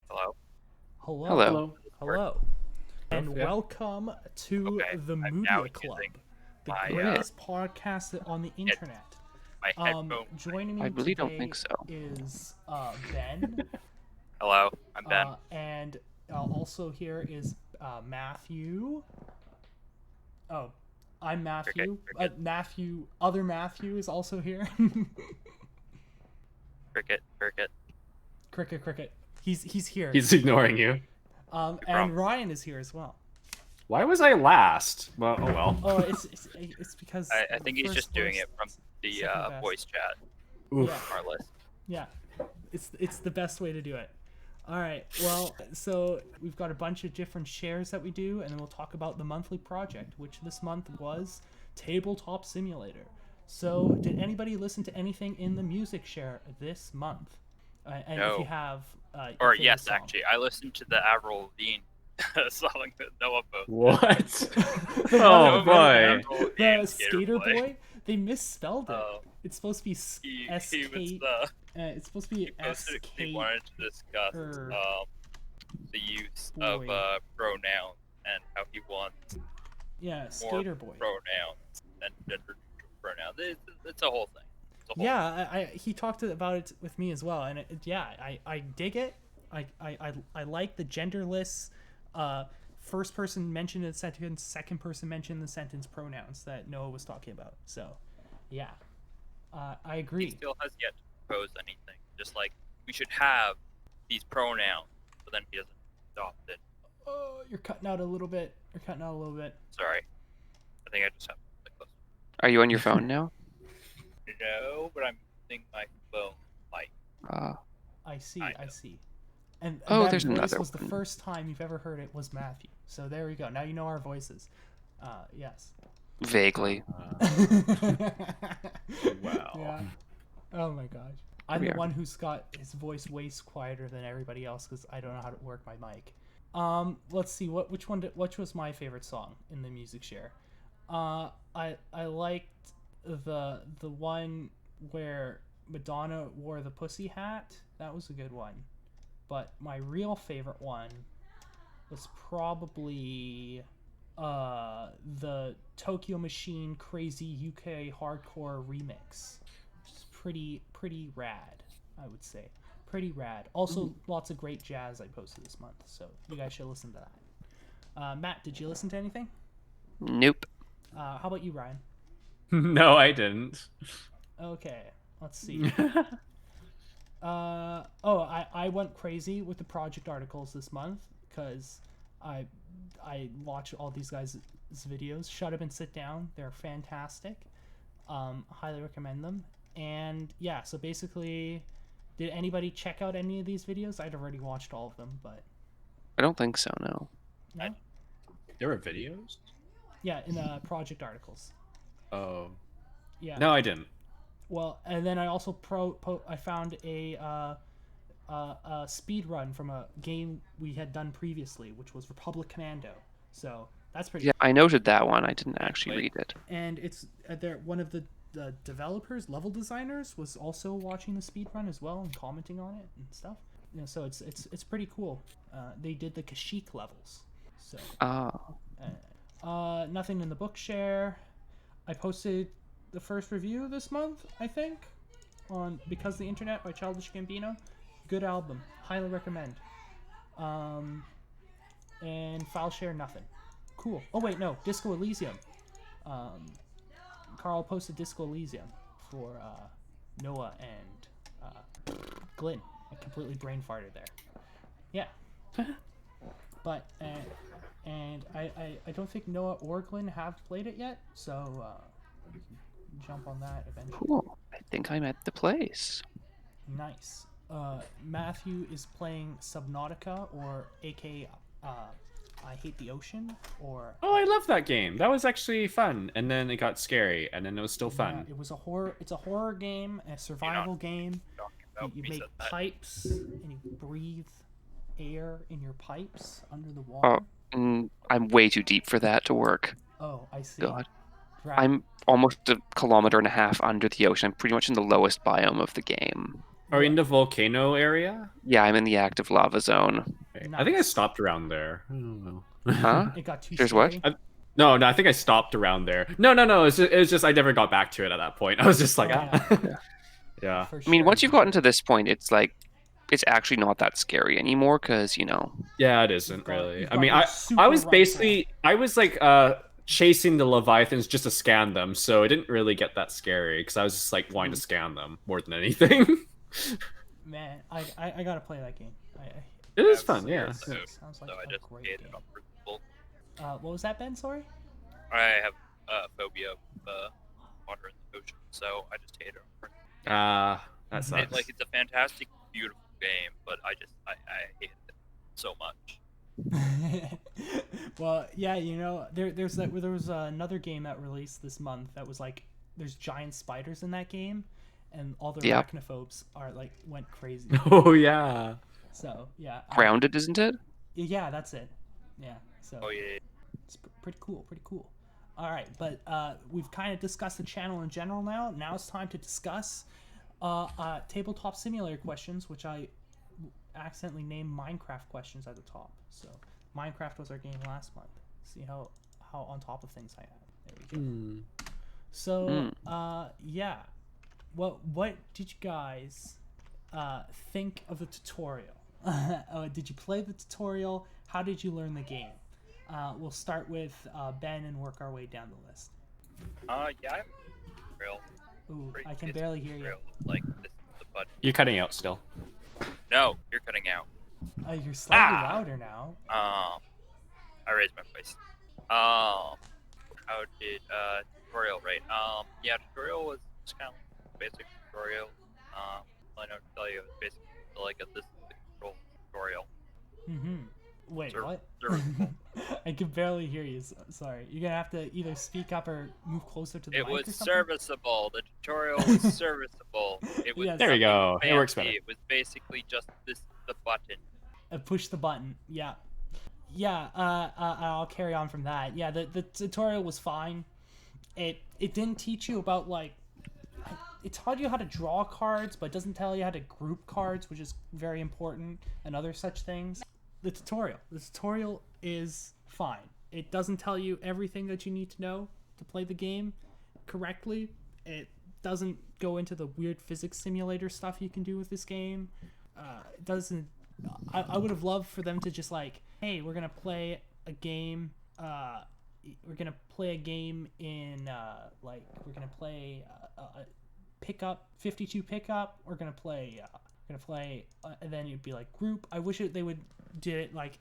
Hello. Hello. Hello. Hello. Hello. And Yeah. welcome to Okay, the I'm now Moodia Club, using the my greatest podcast on the internet. my headphone. Joining me I really don't today think so. is Ben, Hello, I'm Ben. and also here is Matthew. Oh, I'm Matthew. Cricket. Other Matthew is also here. Cricket. Cricket. He's here. He's ignoring you. And Ryan is here as well. Why was I last? Well, oh well. Oh, it's because I think he's just doing it from the second best. voice chat. Oof. Yeah. More or less. Yeah, it's the best way to do it. All right, well, so we've got a bunch of different shares that we do, and then we'll talk about the monthly project, which this month was Tabletop Simulator. So, did anybody listen to anything in the music share this month? And No. if you have, your Or favorite yes, song. actually, I listened to the Avril Lavigne song that Noah posted. What? The one Oh with boy. Avril Lavigne the skater boy. boy. They misspelled it. Oh. It's supposed to be He SK. was It's supposed to be he posted SK. he wanted to discuss er, the use of boy. pronouns and how he wants Yeah, more skater boy. pronouns and gender pronouns. It's a whole thing. It's a whole Yeah, he talked about it with me as well, and I dig it. I like the genderless, first person mentioned in the sentence, second person mentioned in the sentence pronouns that Noah was talking about. So, yeah, I He agree. still has yet to propose anything. Just like we should have these pronouns, but then he doesn't adopt it. Oh, you're cutting out a little bit. Sorry, I think I just have to click close. Are you on your phone now? No, but I'm using my phone mic. I see. I I know. see. And Oh, that there's voice another was the one. first time you've ever heard it was Matthew. So there we go. Now you know our voices. Yes. Vaguely. Wow. Yeah. Oh my gosh. I'm We the are. one who's got his voice way quieter than everybody else because I don't know how to work my mic. Let's see which was my favorite song in the music share. I liked the one where Madonna wore the pussy hat. That was a good one. But my real favorite one was probably the Tokyo Machine Crazy UK Hardcore remix. Which is pretty rad, I would say. Pretty rad. Also, lots of great jazz I posted this month, so you guys should listen to that. Matt, did you listen to anything? Nope. How about you, Ryan? No, I didn't. Okay, let's see. I went crazy with the project articles this month because I watch all these guys' videos. Shut Up and Sit Down. They're fantastic. Highly recommend them. And yeah, so basically, did anybody check out any of these videos? I'd already watched all of them, but I don't think so, no. no? There were videos? Yeah, in the project articles. Oh. Yeah. No, I didn't. Well, and then I also I found a speed run from a game we had done previously, which was Republic Commando. So that's pretty. Yeah, I noted that one. I didn't actually read it. And it's one of the developers, level designers, was also watching the speed run as well and commenting on it and stuff. You know, so it's pretty cool. They did the Kashyyyk levels. So nothing in the book share. I posted the first review this month, I think, on Because the Internet by Childish Gambino. Good album. Highly recommend. And file share, nothing. Cool. Oh, wait, no. Disco Elysium. Carl posted Disco Elysium for Noah and Glenn. I completely brain farted there. Yeah. But, and I don't think Noah or Glenn have played it yet, so we can jump on that eventually. Cool. I think I'm at the place. Nice. Matthew is playing Subnautica, or aka I Hate the Ocean, or Oh, I love that game. That was actually fun. And then it got scary, and then it was still fun. it was a horror. It's a horror game, a survival game. You make pipes and you breathe air in your pipes under the water. I'm way too deep for that to work. Oh, I see. God. Right. I'm almost 1.5 kilometers under the ocean. I'm pretty much in the lowest biome of the game. Are you in the volcano area? Yeah, I'm in the active lava zone. Okay. I think I Nice. stopped around there. I don't know. Huh? It got too There's what? scary. No, I think I stopped around there. No. It's just I never got back to it at that point. I was just like, Oh, ah. Yeah. Yeah. For I mean, sure, once you've for gotten sure. to this point, it's like it's actually not that scary anymore because Yeah, it isn't You've got- really. you've I got mean, your I super was rifle. basically like chasing the leviathans just to scan them, so it didn't really get that scary because I was just like wanting to scan them more than anything. Man, I gotta play that game. It is I'm fun, scared yeah. too, Sounds like so I a just great hate game. it on principle. What was that, Ben? Sorry. I have phobia of water in the ocean, so I just hate it on principle. That sucks. It's a fantastic, beautiful game, but I hate it so much. Well, yeah, there was another game that released this month that was like there's giant spiders in that game, and all the Yep. arachnophobes are like went crazy. Oh yeah. So yeah, grounded, isn't it? yeah, that's it. Yeah, so Oh yeah. it's pretty cool, pretty cool. All right, but we've kind of discussed the channel in general now. Now it's time to discuss tabletop simulator questions, which I accidentally named Minecraft questions at the top. So Minecraft was our game last month. See how on top of things I am. There we go. Hmm. So yeah, what did you guys think of the tutorial? Did you play the tutorial? How did you learn the game? We'll start with Ben and work our way down the list. Yeah, I'm real. Ooh, Pretty- I can it's barely hear you. real. Like this is the button. You're cutting out still. No, you're cutting out. You're slightly Ah! louder now. I raised my voice. How did tutorial right? Yeah, tutorial was just kind of basic tutorial. All I know to tell you is basically like this is the control tutorial. Mm-hmm. Wait, Ser- what? serviceable. I can barely hear you. Sorry. You're gonna have to either speak up or move closer to the It mic was or something. serviceable. The tutorial was serviceable. It was Yes. There we go. nothing It works fancy. better. It was basically just the button. Push the button. Yeah. Yeah. I'll carry on from that. Yeah. The tutorial was fine. It didn't teach you about like. It taught you how to draw cards, but it doesn't tell you how to group cards, which is very important, and other such things. The tutorial is fine. It doesn't tell you everything that you need to know to play the game correctly. It doesn't go into the weird physics simulator stuff you can do with this game. It doesn't. I would have loved for them to just like, hey, we're gonna play a game. We're gonna play a game in like we're gonna play pickup 52 pickup. We're gonna play. And then it'd be like group. I wish they would do it like,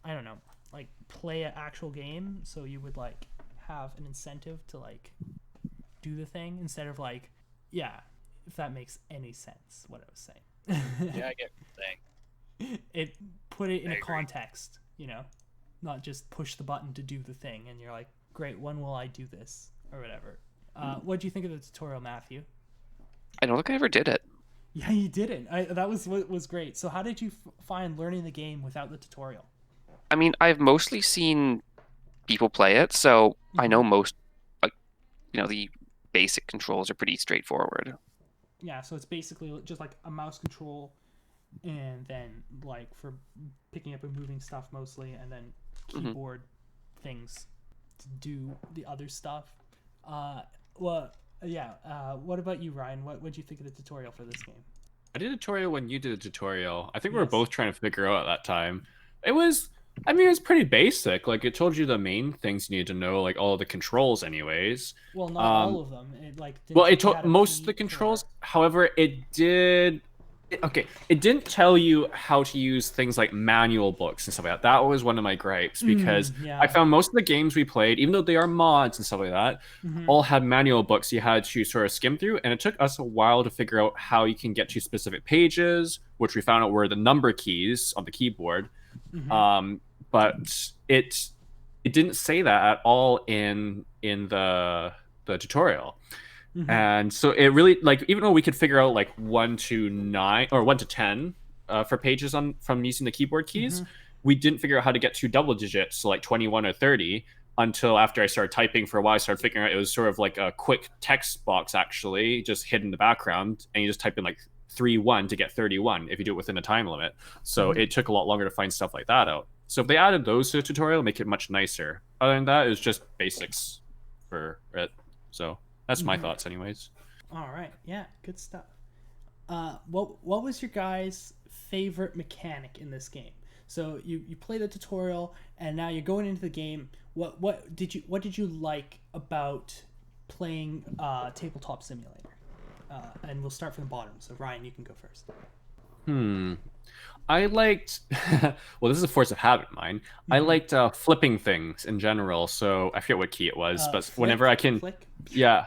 I don't know, like play an actual game, so you would like have an incentive to like do the thing instead of like, yeah, if that makes any sense what I was saying. Yeah, I get what you're saying. It put it in I a agree. context, not just push the button to do the thing and you're like, great, when will I do this or whatever. What do you think of the tutorial, Matthew? I don't think I ever did it. Yeah, you didn't. That was what was great. So how did you find learning the game without the tutorial? I mean, I've mostly seen people play it, so I know most, like, the basic controls are pretty straightforward. Yeah, so it's basically just like a mouse control, and then like for picking up and moving stuff mostly, and then keyboard things to do the other stuff. What about you, Ryan? What did you think of the tutorial for this game? I did a tutorial when you did a tutorial. I think we were Yes. both trying to figure out at that time. It was pretty basic. Like it told you the main things you needed to know, like all of the controls anyways. Well, not all of them. It like didn't Well, it tell you how told to most of the peek controls. or- However, it didn't tell you how to use things like manual books and stuff like that. That was one of my gripes because yeah. I found most of the games we played, even though they are mods and stuff like that, Mhm. all had manual books you had to sort of skim through, and it took us a while to figure out how you can get to specific pages, which we found out were the number keys on the keyboard. Mhm. But it didn't say that at all in the tutorial. Mhm. And so it really, like, even though we could figure out like 1 to 9 or 1 to 10 for pages from using the keyboard keys, we didn't figure out how to get to double digits, so like 21 or 30, until after I started typing for a while. I started figuring out it was sort of like a quick text box actually just hidden in the background, and you just type in like 3-1 to get 31 if you do it within a time limit. So it took a lot longer to find stuff like that out. So if they added those to the tutorial, make it much nicer. Other than that, it's just basics for it. So that's my thoughts, anyways. All right, yeah, good stuff. What was your guys' favorite mechanic in this game? So you play the tutorial, and now you're going into the game. What did you like about playing Tabletop Simulator? And we'll start from the bottom. So Ryan, you can go first. I liked, well, this is a force of habit of mine. I liked flipping things in general. So I forget what key it was, but Flick? whenever I can, Flick? yeah,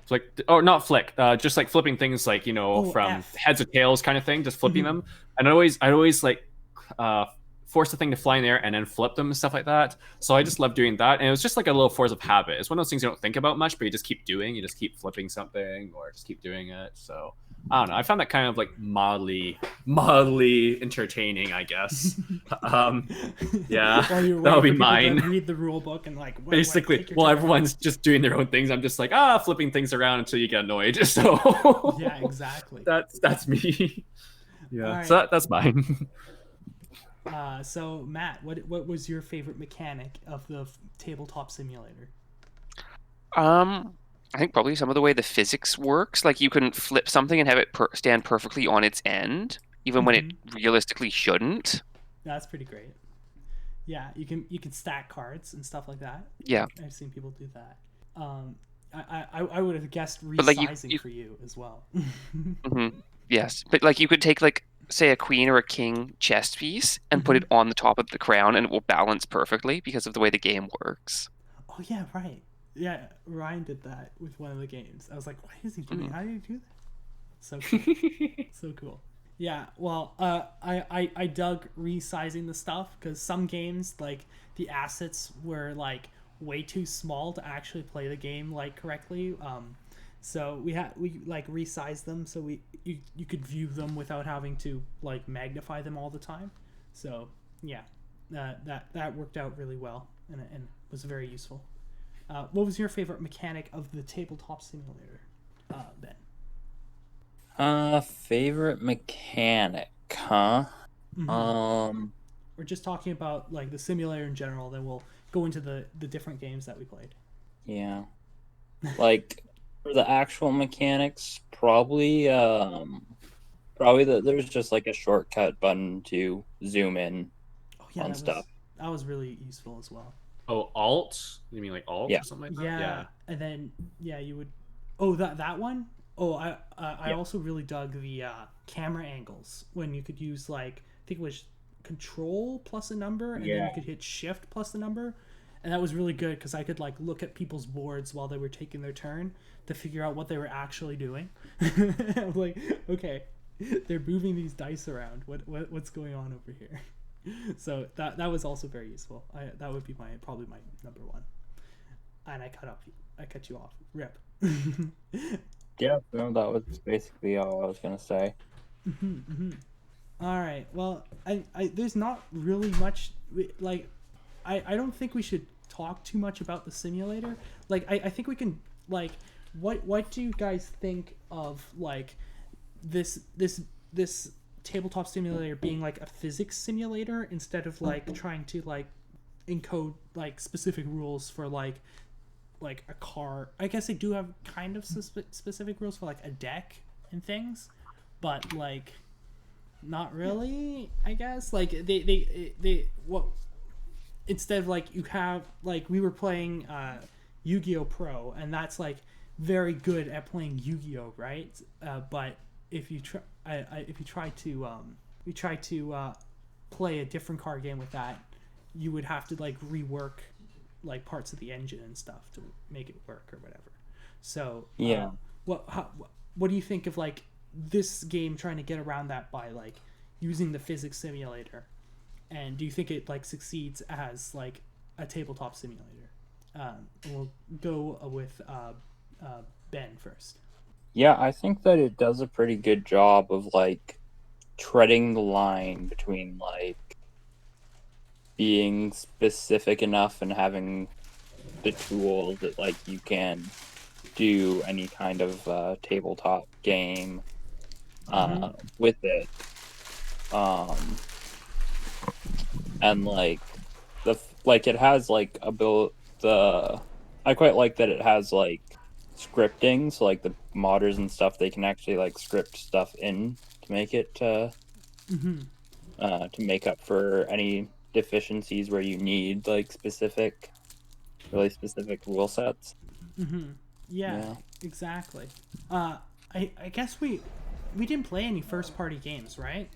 flick. Oh, not flick. Just like flipping things, like from F. heads or tails kind of thing, just flipping them. And I'd always like force the thing to fly in there and then flip them and stuff like that. So I just love doing that, and it was just like a little force of habit. It's one of those things you don't think about much, but you just keep doing. You just keep flipping something or just keep doing it. So I don't know. I found that kind of like mildly entertaining, I guess. Yeah, that would be mine. Read the rule book and like basically, while everyone's just doing their own things, I'm just like flipping things around until you get annoyed. So yeah, exactly. That's me. Yeah, right. so that's mine. So Matt, what was your favorite mechanic of the Tabletop Simulator? I think probably some of the way the physics works. Like you can flip something and have it stand perfectly on its end, even when it realistically shouldn't. That's pretty great. Yeah, you can stack cards and stuff like that. Yeah, I've seen people do that. I would have guessed resizing for you as well. Yes, but like you could take like say a queen or a king chess piece and put it on the top of the crown, and it will balance perfectly because of the way the game works. Oh yeah, right. Yeah, Ryan did that with one of the games. I was like, what is he doing? How do you do that? So cool. So cool. Yeah, well, I dug resizing the stuff because some games, like, the assets were, like, way too small to actually play the game, like, correctly. So we like resized them so you could view them without having to like magnify them all the time. So yeah, that worked out really well and was very useful. What was your favorite mechanic of the Tabletop Simulator, Ben? Favorite mechanic, huh? We're just talking about like the simulator in general. Then we'll go into the different games that we played. Yeah, like. For the actual mechanics, probably there's just like a shortcut button to zoom in on stuff. That was really useful as well. Oh, Alt? You mean like Alt or something like that? Yeah. And then you would. Oh, that one. Oh, I also really dug the camera angles when you could use like I think it was Control plus a number, and then you could hit Shift plus a number. And that was really good because I could like look at people's boards while they were taking their turn to figure out what they were actually doing. I'm like, okay, they're moving these dice around. What's going on over here? So that was also very useful. That would be probably my number one. And I cut you off. Rip. Yeah, no, that was basically all I was gonna say. All right. Well, I there's not really much like. I don't think we should talk too much about the simulator. Like, I think we can, like, what do you guys think of, like, this Tabletop Simulator being, like, a physics simulator instead of, like, trying to, like, encode, like, specific rules for, like a car. I guess they do have kind of specific rules for, like, a deck and things, but, like, not really, I guess. Like, what... Instead of like you have like we were playing Yu-Gi-Oh! Pro, and that's like very good at playing Yu-Gi-Oh! Right? But if you try to play a different card game with that, you would have to like rework like parts of the engine and stuff to make it work or whatever. So yeah, what do you think of like this game trying to get around that by like using the physics simulator? And do you think it like succeeds as like a tabletop simulator? We'll go with Ben first. Yeah, I think that it does a pretty good job of like treading the line between like being specific enough and having the tools that like you can do any kind of tabletop game, with it. And like it has like I quite like that it has like scripting, so like the modders and stuff, they can actually like script stuff in to make it Mm-hmm. to make up for any deficiencies where you need like really specific rule sets. Mm-hmm. Yeah, Yeah. exactly. I guess we didn't play any first party games, right?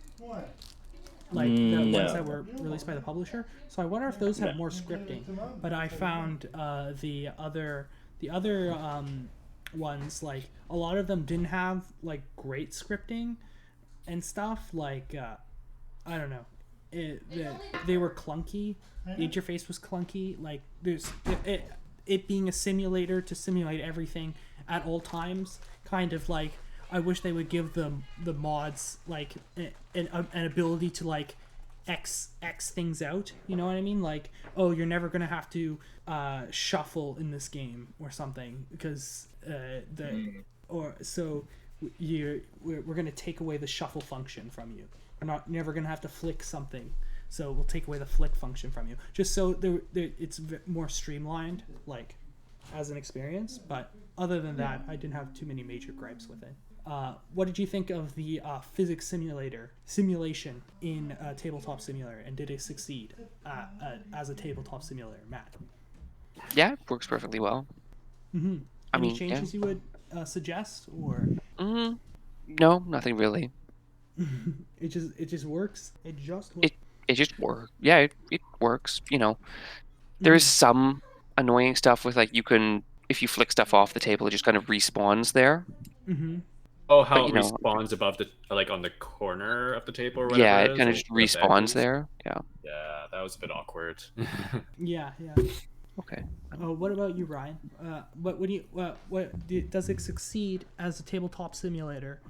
Like the ones No. that were released by the publisher. So I wonder if those have No. more scripting. But I found the other ones, like a lot of them didn't have like great scripting and stuff. Like I don't know, they were clunky. The interface was clunky. Like there's it being a simulator to simulate everything at all times. Kind of like I wish they would give the mods like an ability to like X things out. You know what I mean? Like, oh, you're never gonna have to shuffle in this game or something because we're gonna take away the shuffle function from you. We're never gonna have to flick something, so we'll take away the flick function from you, just so it's more streamlined, like as an experience. But other than that, I didn't have too many major gripes with it. What did you think of the physics simulation in Tabletop Simulator, and did it succeed as a tabletop simulator, Matt? Yeah, it works perfectly well. Mm-hmm. I Any mean, changes you would suggest, or no, nothing really. it just works? It just works. It just works. Yeah, it works. There is some annoying stuff with like if you flick stuff off the table, it just kind of respawns there. Mm-hmm. Oh, how But, it respawns above the like on the corner of the table or whatever. Yeah, it it kind of is, just or the respawns edges. there. Yeah. Yeah, that was a bit awkward. Yeah. Okay. What about you, Ryan? Does it succeed as a tabletop simulator,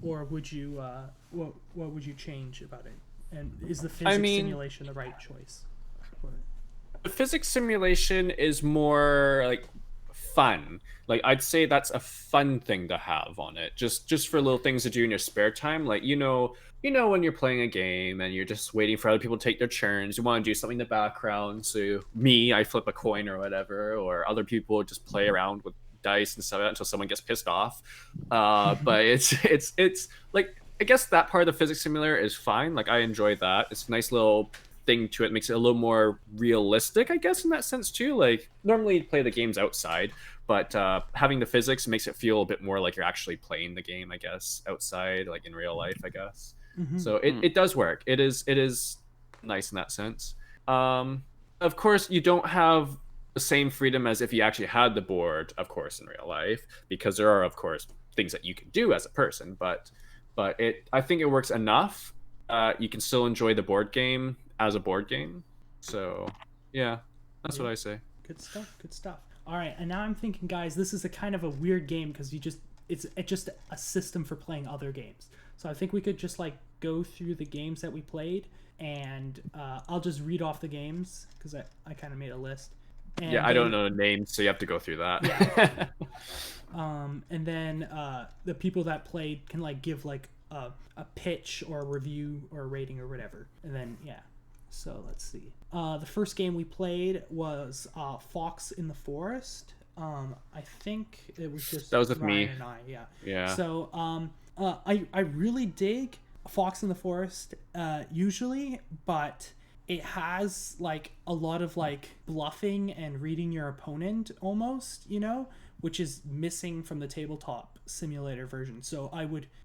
or would you what would you change about it? And is the physics simulation the right choice? The physics simulation is more like fun. Like I'd say that's a fun thing to have on it, just for little things to do in your spare time. Like when you're playing a game and you're just waiting for other people to take their turns, you want to do something in the background. So I flip a coin or whatever, or other people just play around with dice and stuff until someone gets pissed off. But it's like, I guess that part of the physics simulator is fine. Like I enjoy that. It's a nice little thing to it, makes it a little more realistic, I guess, in that sense too. Like normally you play the games outside, but having the physics makes it feel a bit more like you're actually playing the game, I guess, outside, like in real life, I guess. Mm-hmm. So it does work. It is nice in that sense. Of course, you don't have the same freedom as if you actually had the board, of course, in real life, because there are, of course, things that you can do as a person. But I think it works enough. You can still enjoy the board game as a board game. So yeah, that's what I say. Good stuff. All right, and now I'm thinking, guys, this is a kind of a weird game because it's just a system for playing other games. So I think we could just like go through the games that we played, and I'll just read off the games because I kind of made a list. And yeah, I don't know the names, so you have to go through that. Yeah. And then the people that played can like give like a pitch or a review or a rating or whatever, and then yeah. So let's see. The first game we played was Fox in the Forest. I think it was just that was with Ryan me and I. Yeah. Yeah. So I really dig Fox in the Forest usually, but it has like a lot of like bluffing and reading your opponent almost, which is missing from the tabletop simulator version. So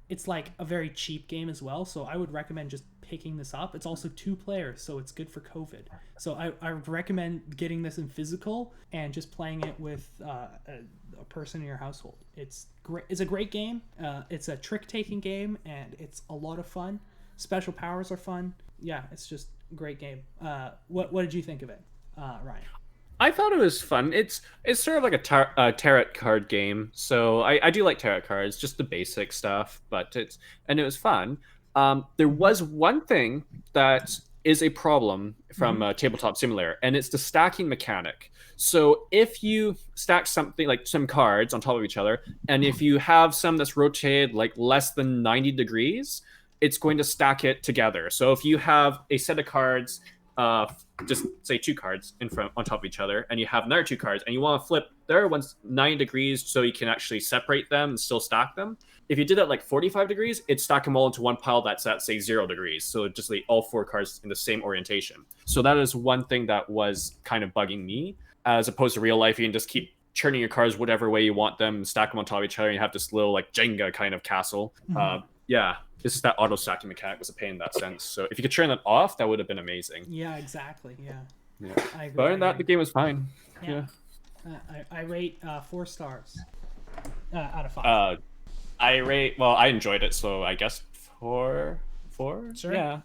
it's like a very cheap game as well. So I would recommend just picking this up. It's also 2 players, so it's good for COVID. So I would recommend getting this in physical and just playing it with a person in your household. It's great. It's a great game. It's a trick-taking game, and it's a lot of fun. Special powers are fun. Yeah, it's just a great game. What did you think of it, Ryan? I thought it was fun. It's sort of like a tarot card game. So I do like tarot cards, just the basic stuff. But it was fun. There was one thing that is a problem from Tabletop Simulator, and it's the stacking mechanic. So if you stack something like some cards on top of each other, and if you have some that's rotated like less than 90 degrees, it's going to stack it together. So if you have a set of cards, just say 2 cards in front on top of each other, and you have another 2 cards, and you want to flip their ones 90 degrees so you can actually separate them and still stack them. If you did it like 45 degrees, it'd stack them all into one pile that's at, say, 0 degrees. So it'd just leave all 4 cards in the same orientation. So that is one thing that was kind of bugging me. As opposed to real life, you can just keep churning your cards whatever way you want them and stack them on top of each other, and you have this little like Jenga kind of castle. Yeah, it's just that auto stacking mechanic was a pain in that sense. So if you could turn that off, that would have been amazing. Yeah, exactly. Yeah. I agree. But other than that, the game was fine. Yeah. I rate 4 stars out of 5. I enjoyed it, so I guess 4. Sure. Yeah.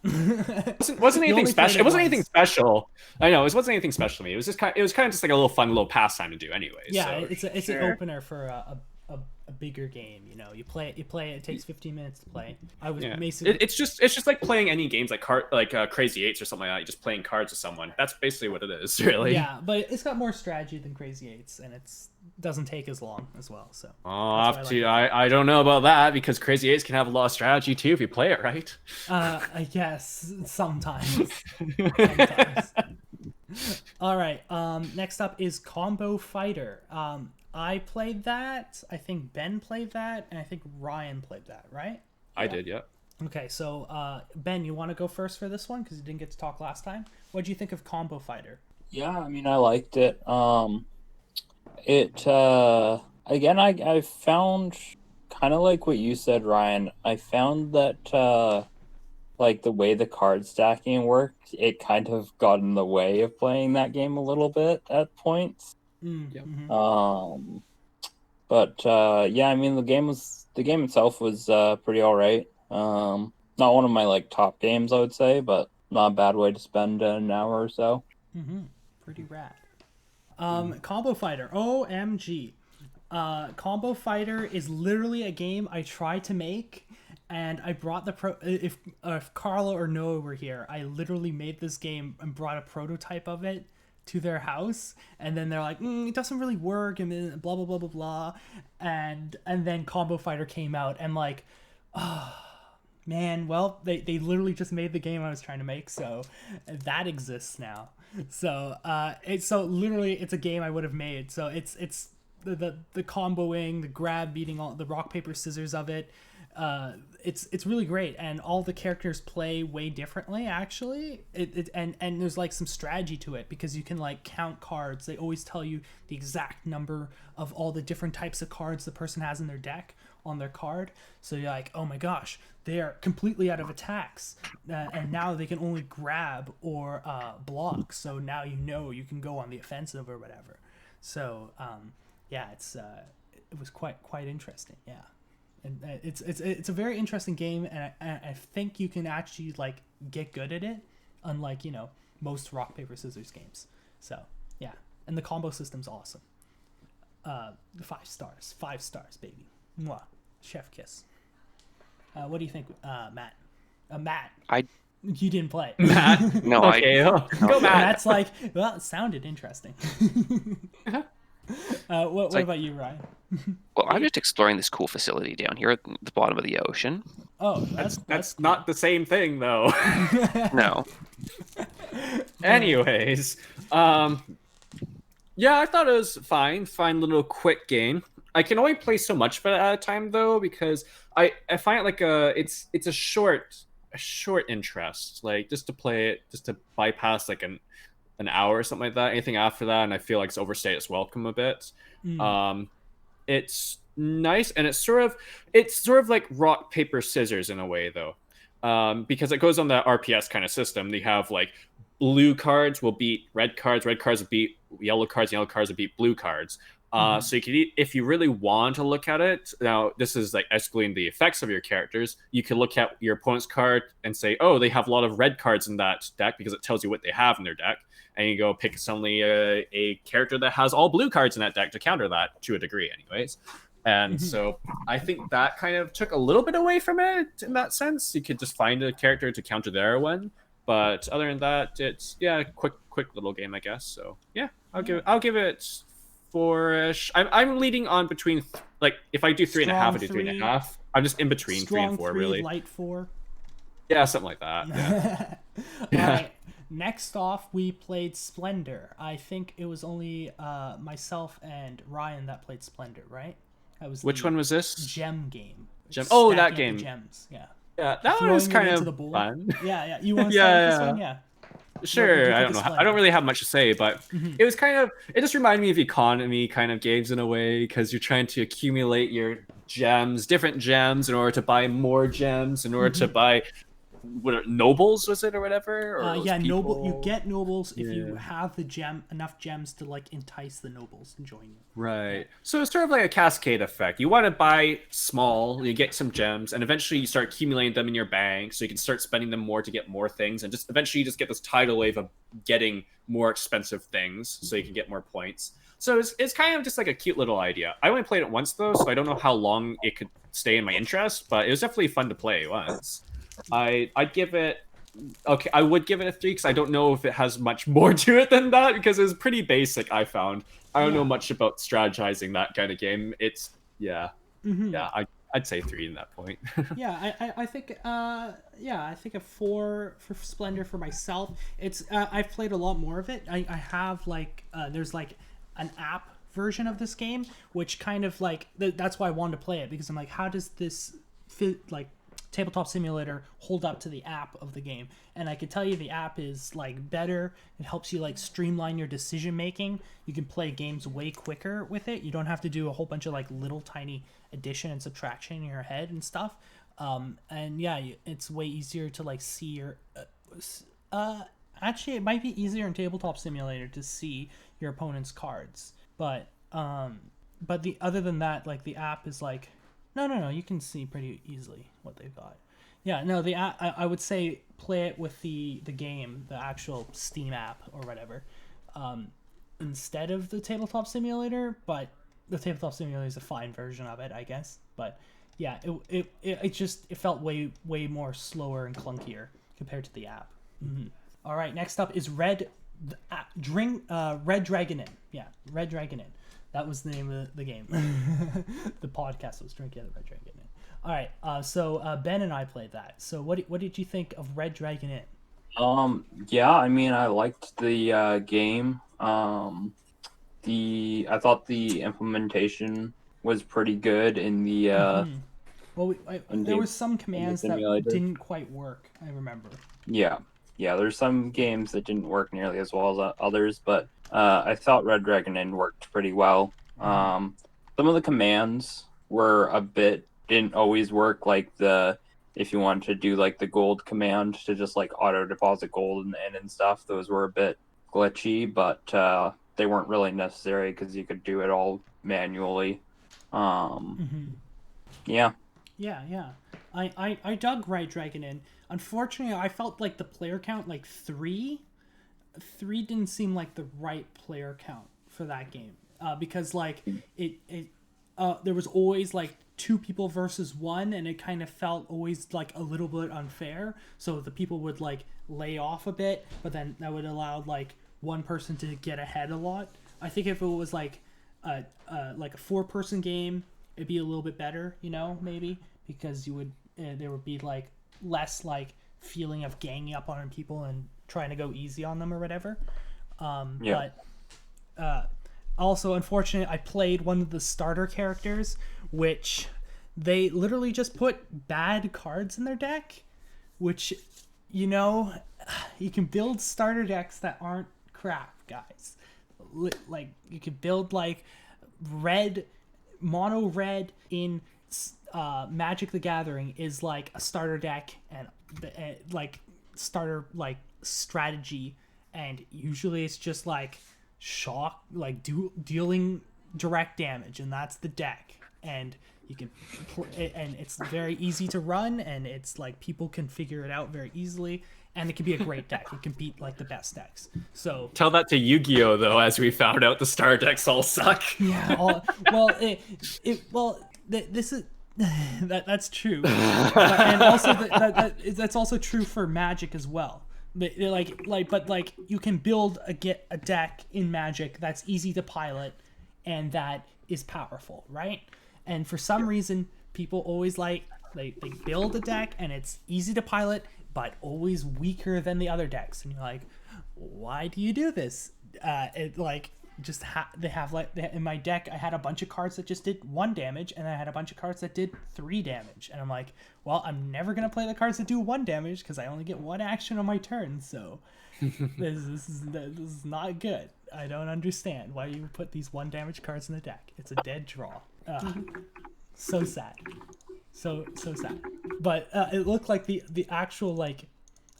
wasn't anything special. It wasn't anything special. I know, it wasn't anything special to me. It was just kind of just like a little fun little pastime to do anyway. Yeah, so. it's an opener for a bigger game. You know, you play it. It takes 15 minutes to play. Basically. It's just like playing any games like Crazy Eights or something like that. You're just playing cards with someone. That's basically what it is, really. Yeah, but it's got more strategy than Crazy Eights, and it's doesn't take as long as well. So. I don't know about that, because Crazy Eights can have a lot of strategy too if you play it right. I guess sometimes. All right. Next up is Combo Fighter. I played that. I think Ben played that, and I think Ryan played that. Right? I did, yeah. Okay, so Ben, you want to go first for this one because you didn't get to talk last time. What do you think of Combo Fighter? Yeah, I mean, I liked it. Again, I found kind of like what you said, Ryan. I found that like the way the card stacking worked, it kind of got in the way of playing that game a little bit at points. But yeah, I mean, the game itself was pretty all right. Not one of my like top games, I would say, but not a bad way to spend an hour or so. Pretty rad. Combo Fighter, OMG. Combo Fighter is literally a game I tried to make, and I brought if Carla or Noah were here, I literally made this game and brought a prototype of it to their house, and then they're like, it doesn't really work, and then blah blah blah blah blah, and then Combo Fighter came out, and like, man, well, they literally just made the game I was trying to make, so that exists now. So it's a game I would have made. So it's the comboing, the grab, beating all the rock paper scissors of it. It's really great, and all the characters play way differently actually. And there's like some strategy to it, because you can like count cards. They always tell you the exact number of all the different types of cards the person has in their deck on their card. So you're like, oh my gosh, they are completely out of attacks, and now they can only grab or block. So now you can go on the offensive or whatever. So yeah, it was quite interesting. Yeah. And it's a very interesting game, and I think you can actually like get good at it, unlike most rock paper scissors games. So yeah, and the combo system's awesome. 5 stars, baby. Mwah. Chef kiss. What do you think, Matt? Matt. You didn't play. Matt. No, okay, go Matt. Matt's like, well, it sounded interesting. What about you, Ryan? Well, I'm just exploring this cool facility down here at the bottom of the ocean. Oh, that's cool. not the same thing, though. No. Anyways, yeah, I thought it was fine little quick game. I can only play so much of it at a time, though, because I find it like it's a short interest, like just to play it, just to bypass like an hour or something like that. Anything after that, and I feel like it's overstayed its welcome a bit. It's nice, and it's sort of like rock paper scissors in a way, though, because it goes on the RPS kind of system. They have like blue cards will beat red cards will beat yellow cards will beat blue cards. So you could, if you really want to look at it, now this is like excluding the effects of your characters, you can look at your opponent's card and say, oh, they have a lot of red cards in that deck, because it tells you what they have in their deck. And you go pick suddenly a character that has all blue cards in that deck to counter that, to a degree anyways. And so I think that kind of took a little bit away from it in that sense. You could just find a character to counter their one. But other than that, it's quick little game, I guess. So yeah, I'll give it 4-ish. I'm leading on between like if I do 3.5, I do 3.5. I'm just in between 3 and 4, really. Light 4. Yeah, something like that. Yeah. All right. Next off, we played Splendor. I think it was only myself and Ryan that played Splendor, right? That was Which one was this? Gem game. Oh, Stacking that up game. the gems. Yeah. Yeah, that one was kind of fun. Yeah. You want to start with this one? Yeah. Sure. I don't know. I don't really have much to say, but it was kind of. It just reminded me of economy kind of games in a way, because you're trying to accumulate your gems, different gems, in order to buy more gems, in order to buy nobles, was it, or whatever? Or noble. You get nobles if you have enough gems to like entice the nobles to join you. Right. Yeah. So it's sort of like a cascade effect. You want to buy small, you get some gems, and eventually you start accumulating them in your bank, so you can start spending them more to get more things, and just eventually you just get this tidal wave of getting more expensive things, so you can get more points. So it's kind of just like a cute little idea. I only played it once though, so I don't know how long it could stay in my interest, but it was definitely fun to play once. I'd give it. Okay, I would give it a 3 because I don't know if it has much more to it than that, because it's pretty basic. I found I don't know much about strategizing that kind of game. It's I'd say 3 in that point. I think I think a 4 for Splendor for myself. It's I've played a lot more of it. I have like there's like an app version of this game, which kind of like that's why I wanted to play it, because I'm like, how does this fit like Tabletop Simulator hold up to the app of the game? And I can tell you the app is like better. It helps you like streamline your decision making. You can play games way quicker with it. You don't have to do a whole bunch of like little tiny addition and subtraction in your head and stuff. And yeah, it's way easier to like see your actually it might be easier in Tabletop Simulator to see your opponent's cards, but the other than that, like the app is like no, you can see pretty easily what they've got. Yeah, no, the app, I would say play it with the game, the actual Steam app or whatever, instead of the Tabletop Simulator. But the Tabletop Simulator is a fine version of it, I guess. But yeah, it felt way more slower and clunkier compared to the app. All right, next up is Red Dragonin. Yeah, Red Dragonin. That was the name of the game. The podcast was Drink the Red Dragon Inn. All right, so Ben and I played that. So what did you think of Red Dragon Inn? Yeah, I mean, I liked the game. I thought the implementation was pretty good in the. Well, there were some commands that didn't quite work. I remember. Yeah, there's some games that didn't work nearly as well as others, but I thought Red Dragon Inn worked pretty well. Some of the commands were didn't always work, like if you wanted to do like the gold command to just like auto deposit gold in the inn and stuff, those were a bit glitchy, but they weren't really necessary because you could do it all manually. Yeah. I dug Red Dragon Inn. Unfortunately, I felt like the player count, like 3 didn't seem like the right player count for that game, because like there was always like 2 people versus 1, and it kind of felt always like a little bit unfair. So the people would like lay off a bit, but then that would allow like one person to get ahead a lot. I think if it was like a 4-person game, it'd be a little bit better, maybe, because you would there would be like less like feeling of ganging up on people and trying to go easy on them or whatever. But also, unfortunately, I played one of the starter characters, which they literally just put bad cards in their deck, which, you can build starter decks that aren't crap, guys. Like, you could build like mono red in Magic the Gathering is like a starter deck, and like starter like strategy, and usually it's just like shock, like dealing direct damage, and that's the deck, and you can and it's very easy to run, and it's like people can figure it out very easily, and it can be a great deck. It can beat like the best decks. So tell that to Yu-Gi-Oh though, as we found out the star decks all suck. Yeah, this is that's true, and also that's also true for Magic as well. But you can build a deck in Magic that's easy to pilot and that is powerful, right? And for some reason, people always they build a deck and it's easy to pilot, but always weaker than the other decks. And you're like, why do you do this? In my deck, I had a bunch of cards that just did 1 damage, and I had a bunch of cards that did 3 damage. And I'm like, well, I'm never gonna play the cards that do 1 damage because I only get 1 action on my turn. So this is not good. I don't understand why you put these 1 damage cards in the deck. It's a dead draw. So sad. So sad. But it looked like the actual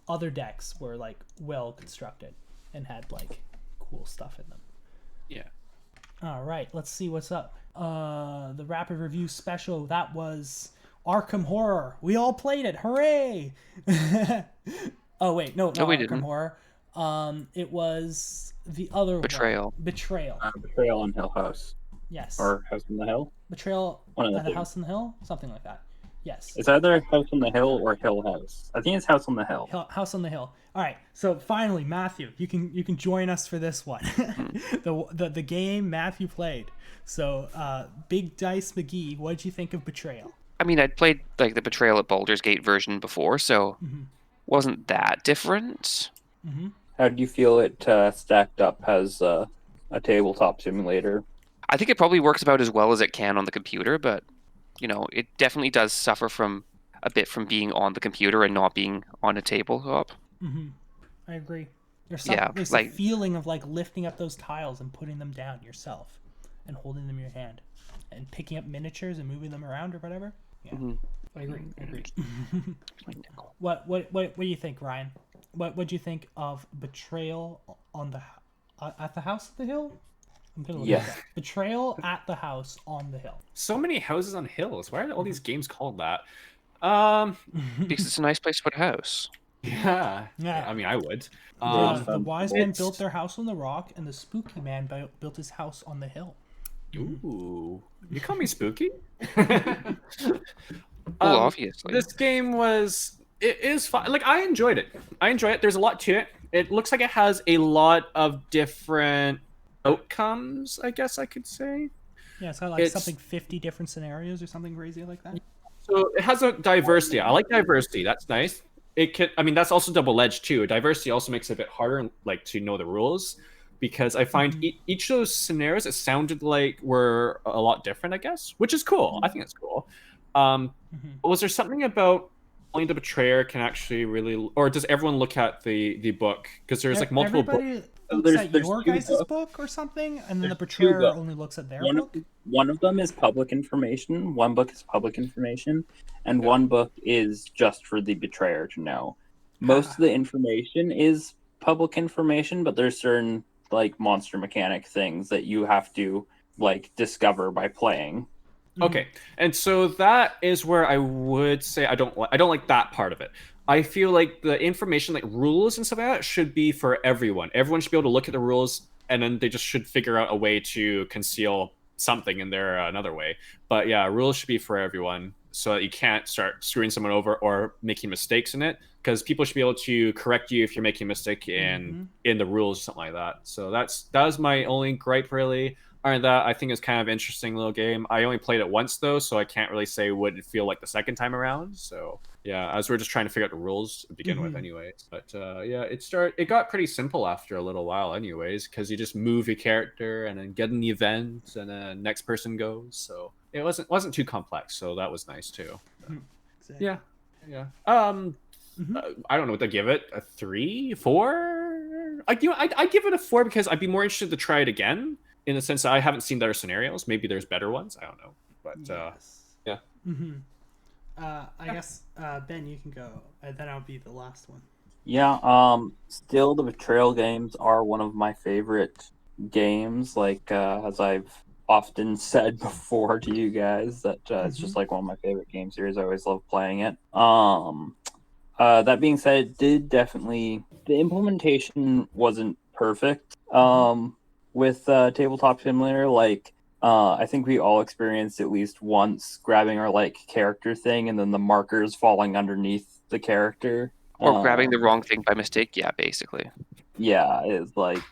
other decks were well constructed and had cool stuff in them. Yeah. All right, let's see what's up. The rapid review special, that was Arkham Horror. We all played it. Hooray! Oh wait, no, not we Arkham didn't. Horror. It was the other Betrayal. one. Betrayal. Betrayal on Hill House. Yes. Or House on the Hill? Betrayal One of the at the two. House on the Hill? Something like that. Yes. It's either House on the Hill or Hill House. I think it's House on the Hill. House on the Hill. All right. So finally, Matthew, you can join us for this one. the game Matthew played. So Big Dice McGee, what did you think of Betrayal? I mean, I'd played the Betrayal at Baldur's Gate version before, so wasn't that different. How do you feel it stacked up as a tabletop simulator? I think it probably works about as well as it can on the computer, but it definitely does suffer from a bit from being on the computer and not being on a tabletop. I agree. There's a feeling of lifting up those tiles and putting them down yourself and holding them in your hand and picking up miniatures and moving them around or whatever. Yeah. I agree. What do you think, Ryan? What do you think of Betrayal on the at the House of the Hill? I'm gonna look at that. Betrayal at the House on the Hill. So many houses on hills. Why are all these games called that? Because it's a nice place to put a house. Yeah. Yeah. I mean, I would. The wise men built their house on the rock, and the spooky man built his house on the hill. Ooh, you call me spooky? Obviously. This game is fun. I enjoyed it. There's a lot to it. It looks like it has a lot of different outcomes, I guess I could say. Yeah, it's got something 50 different scenarios or something crazy like that. So it has a diversity. I like diversity. That's nice. That's also double-edged too. Diversity also makes it a bit harder to know the rules, because I find each of those scenarios, it sounded like were a lot different, I guess, which is cool. I think it's cool. Was there something about only the betrayer can actually really, or does everyone look at the book? Because there's multiple books. Looks at your guys' book or something, and then the betrayer only looks at their book? One of them is public information, one book is public information, and one book is just for the betrayer to know. Most of the information is public information, but there's certain monster mechanic things that you have to discover by playing. Okay, and so that is where I would say I don't like that part of it. I feel like the information, rules and stuff like that, should be for everyone. Everyone should be able to look at the rules, and then they just should figure out a way to conceal something in there another way. But yeah, rules should be for everyone, so that you can't start screwing someone over or making mistakes in it. Because people should be able to correct you if you're making a mistake in the rules or something like that. So that was my only gripe, really. Other than that, I think it's kind of an interesting little game. I only played it once though, so I can't really say what it feel like the second time around. So yeah, as we're just trying to figure out the rules to begin with, anyways. But yeah, it got pretty simple after a little while, anyways, because you just move your character and then get in the event, and then next person goes. So it wasn't too complex, so that was nice too. Exactly. Yeah. I don't know what to give it. A 3, 4? I'd give it a 4 because I'd be more interested to try it again. In the sense that I haven't seen better scenarios. Maybe there's better ones. I don't know. But yeah. I guess Ben, you can go. Then I'll be the last one. Yeah. Still, the Betrayal games are one of my favorite games. As I've often said before to you guys, that it's just one of my favorite game series. I always love playing it. That being said, it did definitely, the implementation wasn't perfect. With Tabletop Simulator, I think we all experienced at least once grabbing our character thing and then the markers falling underneath the character Or grabbing the Um, wrong thing by mistake. Yeah, basically. yeah, it's like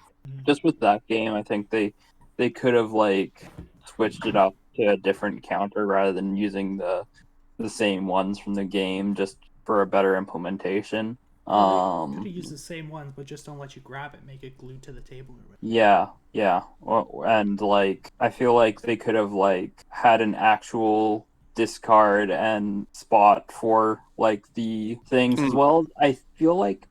just with that game, I think they could have like switched it up to a different counter rather than using the same ones from the game just for a better implementation. Could have used the same one, but just don't let you grab it. Make it glued to the table or whatever. Yeah. And like I feel like they could have like had an actual discard and spot for like the things as well. I feel like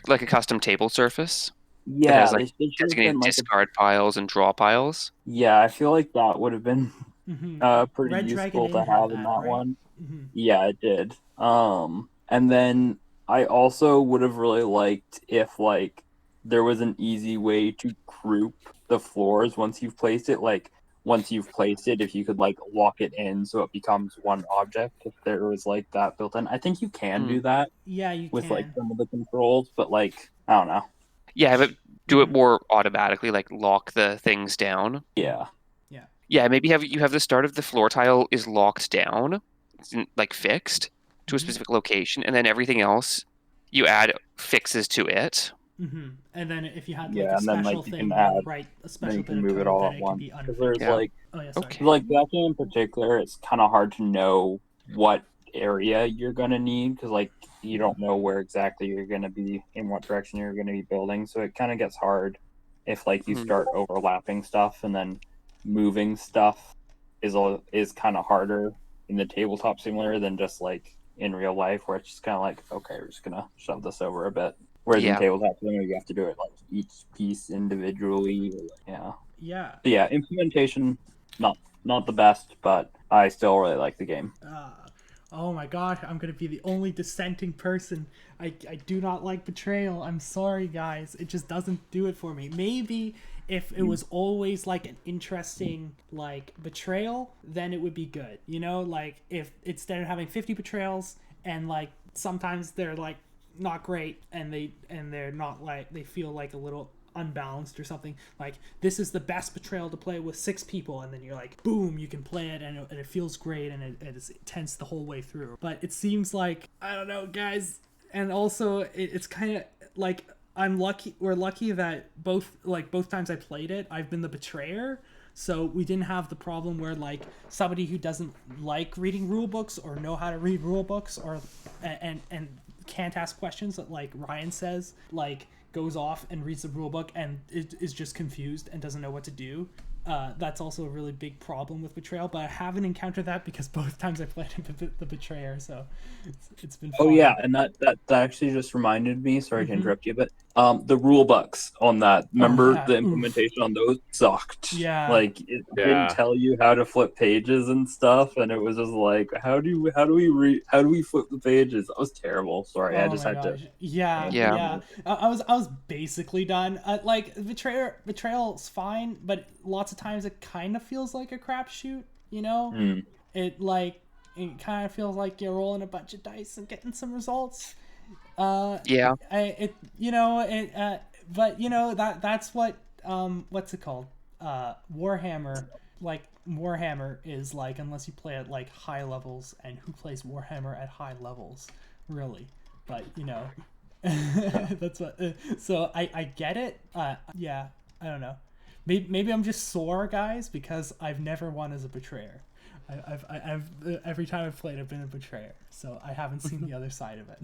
Like a custom table surface that yeah, has like they should have designated been like discard piles and draw piles. yeah, I feel like that would have been pretty Red Dragon useful to Inn had have in that, that right? one. Mm-hmm. Yeah, it did. And then I also would have really liked if like there was an easy way to group the floors once you've placed it. Like once you've placed it, if you could like lock it in so it becomes one object. If there was like that built in, I think you can do that Yeah, you with like can. some of the controls, but like I don't know. Yeah, but do it more automatically, like lock the things down. Yeah. Yeah, maybe you have the start of the floor tile is locked down, it's like fixed to a specific location, and then everything else you add fixes to it. And then if you had like Yeah, a and then special like you thing, can you add, write a then special you bit can of move it code, all then at it can once. be Because unfixed. there's Yeah. like Oh yeah, sorry. Okay. like that game in particular, it's kind of hard to know what area you're gonna need because like you don't know where exactly you're gonna be in what direction you're gonna be building. So it kind of gets hard if like you start overlapping stuff and then moving stuff is kind of harder in the tabletop simulator than just like in real life where it's just kind of like okay, we're just gonna shove this over a bit. Whereas in Yeah. tabletop simulator you have to do it like each piece individually. Yeah. Yeah. But yeah, implementation not the best, but I still really like the game. Oh my gosh, I'm gonna be the only dissenting person. I do not like Betrayal. I'm sorry, guys. It just doesn't do it for me. Maybe if it was always like an interesting like betrayal, then it would be good. You know, like if instead of having 50 betrayals and like sometimes they're like not great and they're not like they feel like a little unbalanced or something, like this is the best betrayal to play with 6 people and then you're like boom, you can play it and it feels great and it's tense the whole way through. But it seems like I don't know, guys, and also it's kind of like we're lucky that both times I played it I've been the betrayer, so we didn't have the problem where like somebody who doesn't like reading rule books or know how to read rule books or and can't ask questions that like Ryan says, like goes off and reads the rule book and is just confused and doesn't know what to do. That's also a really big problem with Betrayal, but I haven't encountered that because both times I played the Betrayer, so it's been fun. Oh yeah, and that actually just reminded me. Sorry to interrupt you, but the rule books on that. Remember yeah. the implementation on those sucked. Yeah. Like it Yeah. didn't tell you how to flip pages and stuff, and it was just like, how do we flip the pages? That was terrible. Sorry, I just had to. Yeah. I was basically done. Like Betrayal's fine, but lots of times it kind of feels like a crapshoot. You know, it kind of feels like you're rolling a bunch of dice and getting some results. But that's what what's it called? Warhammer. Like Warhammer is like, unless you play at like high levels, and who plays Warhammer at high levels, really? But that's what. So I get it. Yeah, I don't know. Maybe I'm just sore, guys, because I've never won as a betrayer. I've every time I've played, I've been a betrayer, so I haven't seen the other side of it.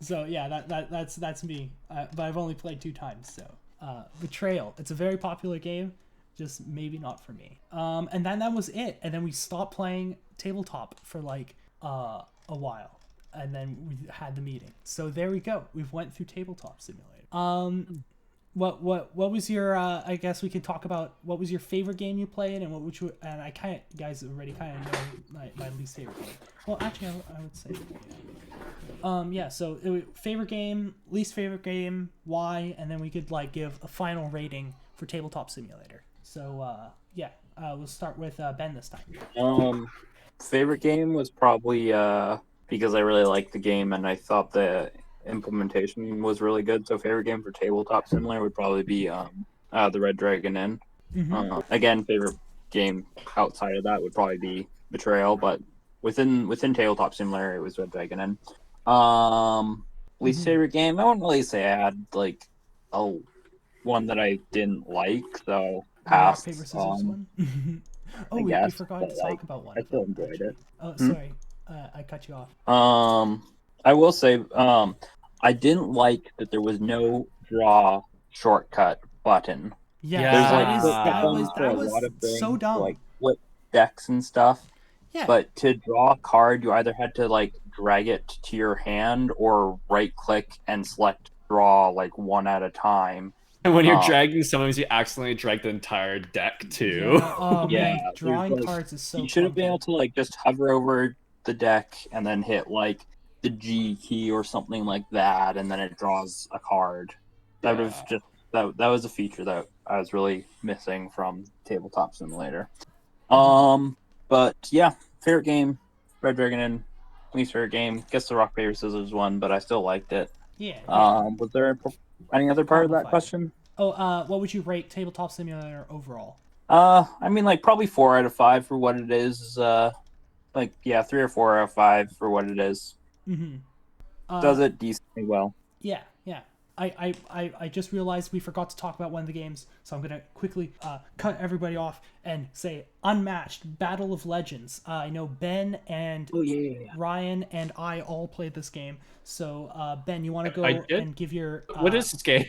So yeah, that's me. But I've only played 2 times, so Betrayal. It's a very popular game, just maybe not for me. And then that was it. And then we stopped playing tabletop for like a while, and then we had the meeting. So there we go. We've went through Tabletop Simulator. What was your I guess we could talk about what was your favorite game you played and and I kind of, guys already kind of know my least favorite game. Well, actually I would say so favorite game, least favorite game, why, and then we could like give a final rating for Tabletop Simulator. So we'll start with Ben this time. Favorite game was probably because I really liked the game and I thought the implementation was really good. So favorite game for Tabletop Simulator would probably be the Red Dragon Inn. Again, favorite game outside of that would probably be Betrayal, but within Tabletop Simulator, it was Red Dragon Inn. Least Mhm. favorite game, I wouldn't really say I had like a one that I didn't like, so The rock passed paper scissors on, one. Oh, I we guess. forgot But to like, talk about one I of still them enjoyed actually. it. Oh, Hmm? sorry, I cut you off. I will say, I didn't like that there was no draw shortcut button. Yes, There's like that is shortcut that buttons was for a that lot was of so things, dumb. like flip decks and stuff. Yeah, But to draw a card, you either had to like drag it to your hand or right click and select draw like one at a time. And when you're Um, dragging, sometimes you accidentally drag the entire deck too. yeah. Oh yeah, man, there's drawing like cards is so you should have been clunky. able to like just hover over the deck and then hit like the G key or something like that, and then it draws a card. That would have just that was a feature that I was really missing from Tabletop Simulator. But yeah, favorite game, Red Dragon Inn. Least favorite game, guess the rock paper scissors one, but I still liked it. Yeah, yeah. Was there any other part of that Qualified. question? Oh, what would you rate Tabletop Simulator overall? I mean, like probably 4 out of 5 for what it is. Like yeah, 3 or 4 out of 5 for what it is. Mm-hmm. Does it decently well. Yeah, yeah. I just realized we forgot to talk about one of the games, so I'm gonna quickly cut everybody off and say Unmatched Battle of Legends. I know Ben and Oh yeah. Ryan and I all played this game. So Ben, you want to go I did? and give your What is this game?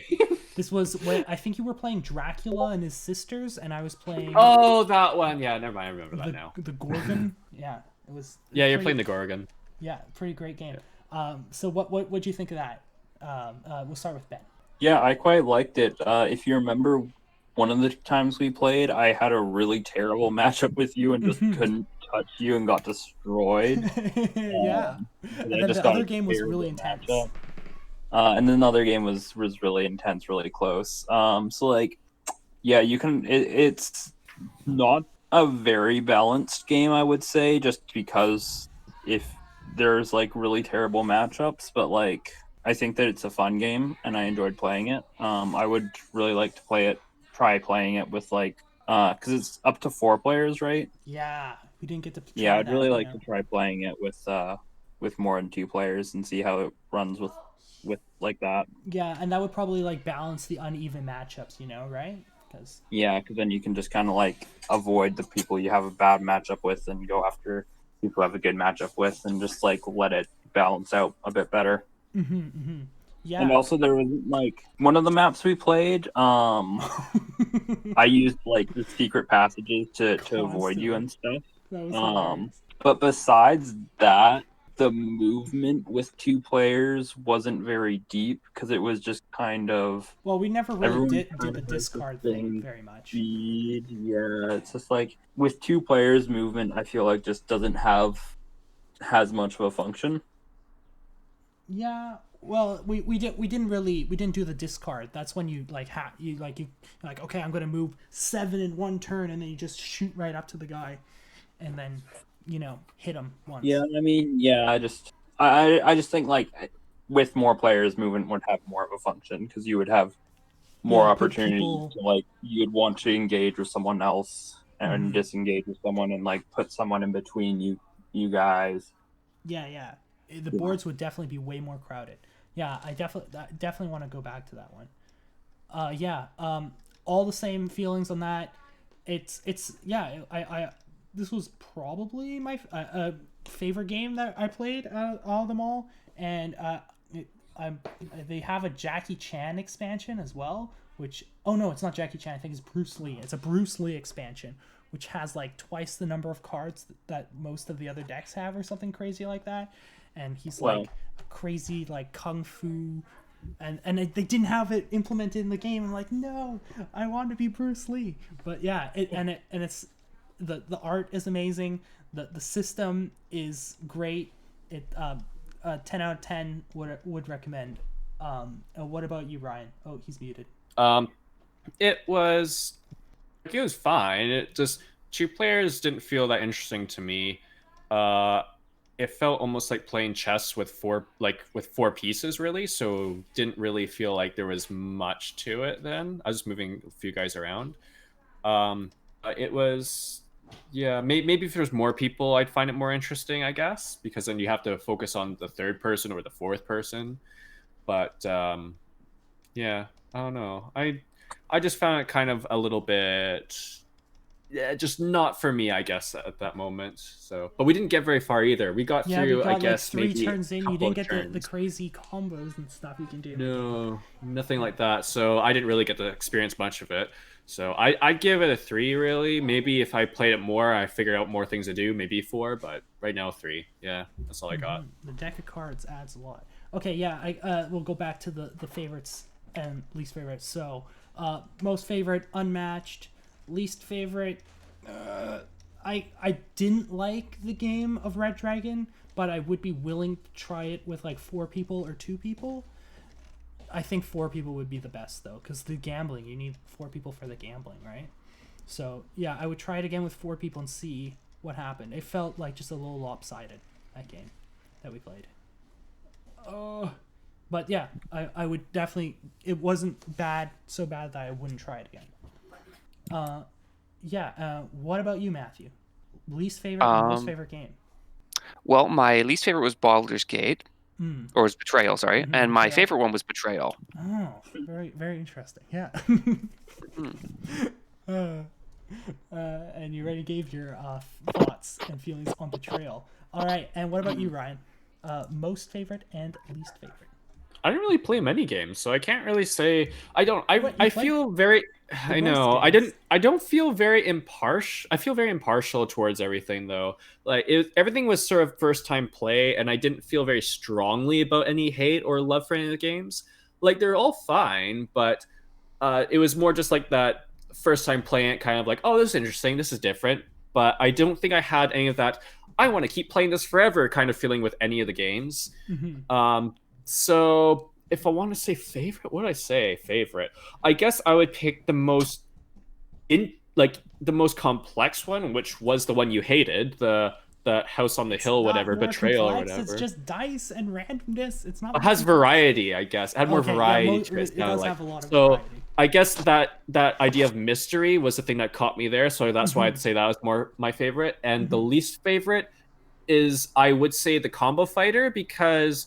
This was when I think you were playing Dracula and his sisters, and I was playing Oh, that one. Yeah, never mind. I remember that now. the Gorgon. Yeah, it was. Yeah, you're pretty- playing the Gorgon. Yeah, pretty great game. So what'd you think of that? We'll start with Ben. Yeah, I quite liked it. If you remember, one of the times we played, I had a really terrible matchup with you and just couldn't touch you and got destroyed. Yeah, And and then the other game was really intense. And then the other game was really intense, really close. So like, yeah, you can. It's not a very balanced game, I would say, just because if there's like really terrible matchups, but like I think that it's a fun game and I enjoyed playing it. I would really like to try playing it with like, because it's up to 4 players, right? Yeah, we didn't get to. Try Yeah, I'd that, really you like know. to try playing it with more than 2 players and see how it runs with like that. Yeah, and that would probably like balance the uneven matchups, you know, right? Because Yeah, because then you can just kind of like avoid the people you have a bad matchup with and go after people you have a good matchup with and just like let it balance out a bit better. yeah. And also there was like one of the maps we played, I used like the secret passages to avoid you and stuff. That was hilarious. But besides that, the movement with 2 players wasn't very deep because it was just kind of Well, we never really everyone did kind the of has discard the thing same very much. speed. Yeah, it's just like with 2 players, movement I feel like just doesn't have has much of a function. Yeah. Well, we didn't do the discard. That's when you like you're like okay, I'm gonna move 7 in one turn, and then you just shoot right up to the guy, and then hit him once. Yeah, I mean, yeah, I just think like with more players, movement would have more of a function because you would have more Yeah, put opportunities people- to like you'd want to engage with someone else and disengage with someone and like put someone in between you guys. Yeah. The boards would definitely be way more crowded. Yeah, I definitely want to go back to that one. Yeah. All the same feelings on that. It's yeah. I this was probably my favorite game that I played out of all of them all, and they have a Jackie Chan expansion as well. Which no, it's not Jackie Chan. I think it's Bruce Lee. It's a Bruce Lee expansion, which has like twice the number of cards that most of the other decks have, or something crazy like that. And he's like a crazy like kung fu, and they didn't have it implemented in the game. I'm like, no, I want to be Bruce Lee. But yeah, it's the art is amazing. The system is great. It 10 out of 10 would recommend. What about you, Ryan? Oh, he's muted. It was fine. It just 2 players didn't feel that interesting to me. It felt almost like playing chess with four pieces, really. So didn't really feel like there was much to it. Then I was moving a few guys around. It was Yeah, maybe if there's more people, I'd find it more interesting, I guess, because then you have to focus on the third person or the fourth person. But yeah, I don't know. I just found it kind of a little bit, yeah, just not for me, I guess, at that moment. So, but we didn't get very far either. We got Yeah, we through, got I like guess, 3 maybe turns a in. You couple didn't of get the turns. crazy combos and stuff you can do. No, nothing like that. So I didn't really get to experience much of it. So I'd give it a 3, really. Maybe if I played it more, I figure out more things to do, maybe 4, but right now 3. Yeah, that's all I got. The deck of cards adds a lot. Okay, yeah, we'll go back to the favorites and least favorites. So, most favorite, unmatched. Least favorite, I didn't like the game of Red Dragon, but I would be willing to try it with like 4 people or 2 people. I think 4 people would be the best though, because the gambling, you need 4 people for the gambling, right? So yeah, I would try it again with 4 people and see what happened. It felt like just a little lopsided, that game that we played. But yeah, I would definitely. It wasn't bad, so bad that I wouldn't try it again. What about you, Matthew? Least favorite and most favorite game? Well, my least favorite was Baldur's Gate, or was Betrayal, sorry, and my Betrayal. favorite one was Betrayal. Oh, very very interesting. Yeah. And you already gave your thoughts and feelings on Betrayal. All right, and what about you, Ryan? Most favorite and least favorite? I didn't really play many games, so I can't really say. I don't. What, you I played feel very. I most know. games. I don't feel very impartial. I feel very impartial towards everything, though. Like everything was sort of first time play, and I didn't feel very strongly about any hate or love for any of the games. Like they're all fine, but it was more just like that first time playing it, kind of like, oh, this is interesting. This is different. But I don't think I had any of that. I want to keep playing this forever kind of feeling with any of the games. So if I want to say favorite, what would I say favorite? I guess I would pick the most the most complex one, which was the one you hated, the House on the Hill, whatever, Not more Betrayal or complex, whatever. It's just dice and randomness. It's not. It has variety, I guess. It had more Okay, yeah, variety to it. it does have a lot of so variety. I guess that idea of mystery was the thing that caught me there. So that's why I'd say that was more my favorite. And the least favorite is, I would say, the Combo Fighter, because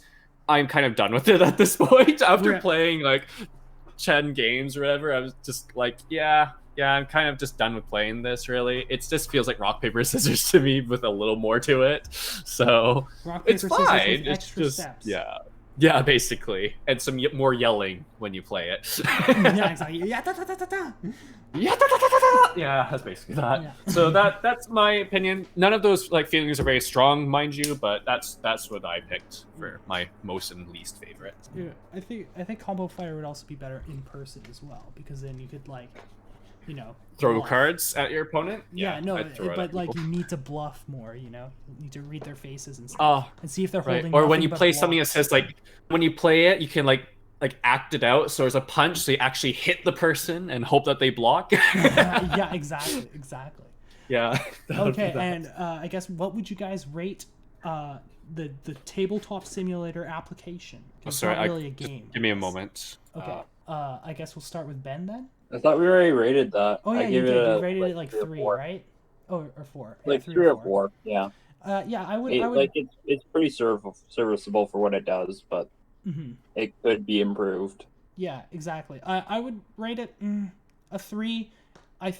I'm kind of done with it at this point. After playing like 10 games or whatever, I was just like, yeah, I'm kind of just done with playing this, really. It just feels like rock, paper, scissors to me with a little more to it. So Rock, paper, it's scissors fine. with It's extra just, steps. yeah, basically. And some more yelling when you play it. Yeah, exactly. Yeah, da, da, da, da, da. Yeah, that's basically that. Yeah. So that's my opinion. None of those like feelings are very strong, mind you, but that's what I picked for my most and least favorite. Yeah, I think Combo Fighter would also be better in person as well, because then you could like, Throw bluff. cards at your opponent. Yeah, no, I'd throw it at but like people. you need to bluff more. You need to read their faces and stuff, Oh, and see if they're right. holding. Or when nothing you but play something that blocks. says like, when you play it, you can like act it out. So there's a punch, so you actually hit the person and hope that they block. Yeah, exactly. Yeah. Okay, and I guess what would you guys rate the Tabletop Simulator application? It's sorry, not really a game. Give me a moment. Okay. I guess we'll start with Ben then. I thought we already rated that. Oh yeah, I you gave did. it You a, rated like, it like 3 or 3, 4. right? Oh, or 4. Like yeah, 3 or 4. Yeah. Yeah, I would. Like it's pretty serviceable for what it does, but Mhm. it could be improved. Yeah, exactly. I would rate it a 3. I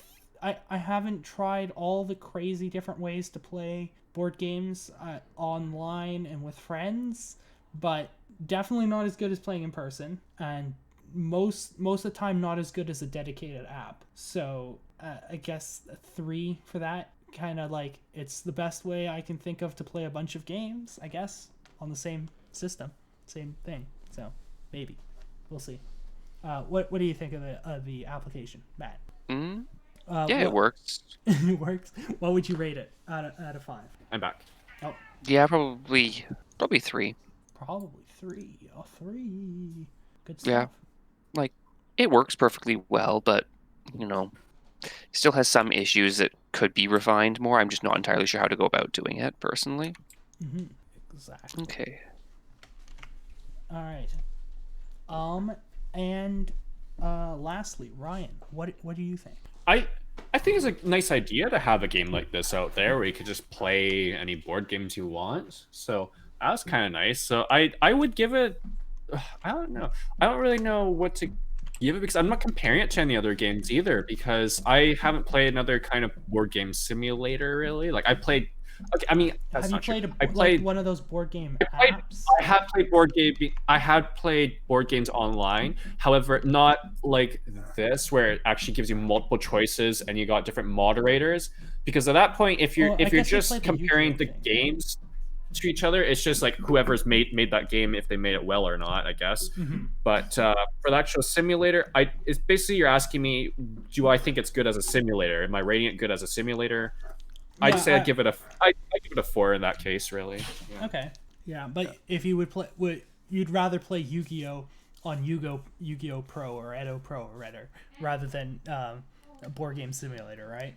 haven't tried all the crazy different ways to play board games online and with friends, but definitely not as good as playing in person, and most of the time not as good as a dedicated app. So I guess a 3 for that. Kind of like, it's the best way I can think of to play a bunch of games, I guess, on the same system, same thing. So maybe we'll see. What do you think of the application, Matt? Yeah, it works. It works. What would you rate it out of 5? I'm back. Oh, Yeah, probably 3. probably 3. A 3. Good stuff. Yeah. Like, it works perfectly well, but still has some issues that could be refined more. I'm just not entirely sure how to go about doing it personally. Exactly. Okay. All right. And lastly, Ryan, what do you think? I I think it's a nice idea to have a game like this out there where you could just play any board games you want. So that's kind of nice. So I would give it. I don't know. I don't really know what to give it because I'm not comparing it to any other games either because I haven't played another kind of board game simulator really. Like I played. Okay, I mean, that's Have you not true. played I played like one of those board game I apps? have played board game. I have played board games online. However, not like this, where it actually gives you multiple choices and you got different moderators. Because at that point, if you're Well, I guess you just played the comparing Yu-Gi-Oh the thing. games to each other, it's just like whoever's made that game, if they made it well or not, I guess. Mhm. But for the actual simulator, it's basically you're asking me, do I think it's good as a simulator? Am I rating it good as a simulator? I'd Yeah, say I'd give it a 4 in that case, really. Yeah. Okay. Yeah, but if you you'd rather play Yu-Gi-Oh on Yu-Gi-Oh Pro or Edo Pro or rather than a board game simulator, right?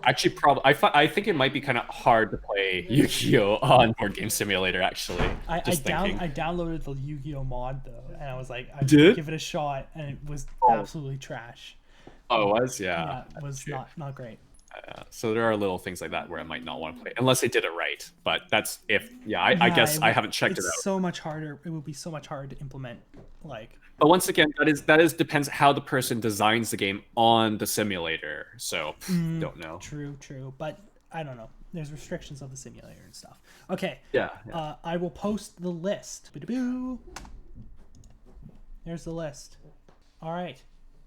Actually, probably. I think it might be kind of hard to play Yu-Gi-Oh on Board Game Simulator. Actually, I thinking. downloaded the Yu-Gi-Oh mod though, and I was like, I Did? give it a shot, and it was absolutely trash. Oh, it was Yeah, it was True. not great. So there are little things like that where I might not want to play unless they did it right. But that's if I guess I haven't checked it out. It's so much harder. It would be so much harder to implement. Like, But once again, that is depends how the person designs the game on the simulator. So don't know. true, but I don't know. There's restrictions of the simulator and stuff. Okay. Yeah. I will post the list. Boo-doo-boo. There's the list. All right.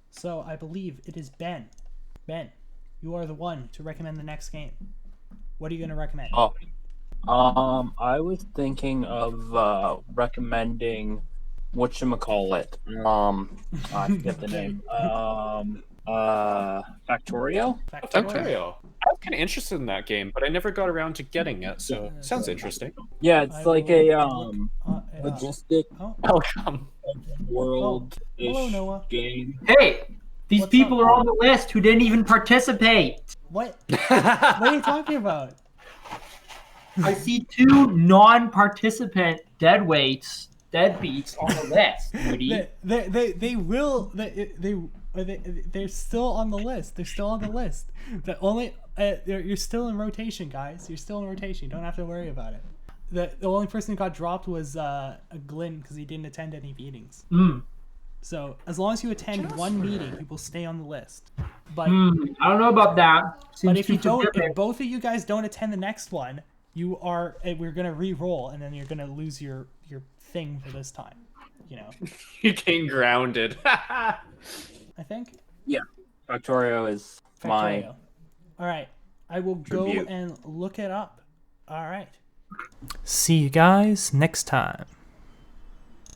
So I believe it is Ben. Ben, you are the one to recommend the next game. What are you going to recommend? Oh, I was thinking of recommending whatchamacallit. I forget the name. Factorio. Factorio. I was kind of interested in that game, but I never got around to getting it. So it sounds interesting. Yeah, it's I like will a logistic Oh, Welcome. world hello, Noah. game. Hey, these What's people up? are on the list who didn't even participate. What? What are you talking about? I see 2 non-participant deadbeats on the list. Moody. They're still on the list. They're still on the list. The only you're still in rotation, guys. You're still in rotation. You don't have to worry about it. The only person who got dropped was Glenn because he didn't attend any meetings. So as long as you attend one meeting, you will stay on the list. But I don't know about that. but Seems if you too don't, forgiving. if both of you guys don't attend the next one, we're gonna re-roll, and then you're gonna lose your thing for this time. You know, You getting grounded. I think. Factorio is my Factorio. All right, I will go Tribute. and look it up. All right. See you guys next time.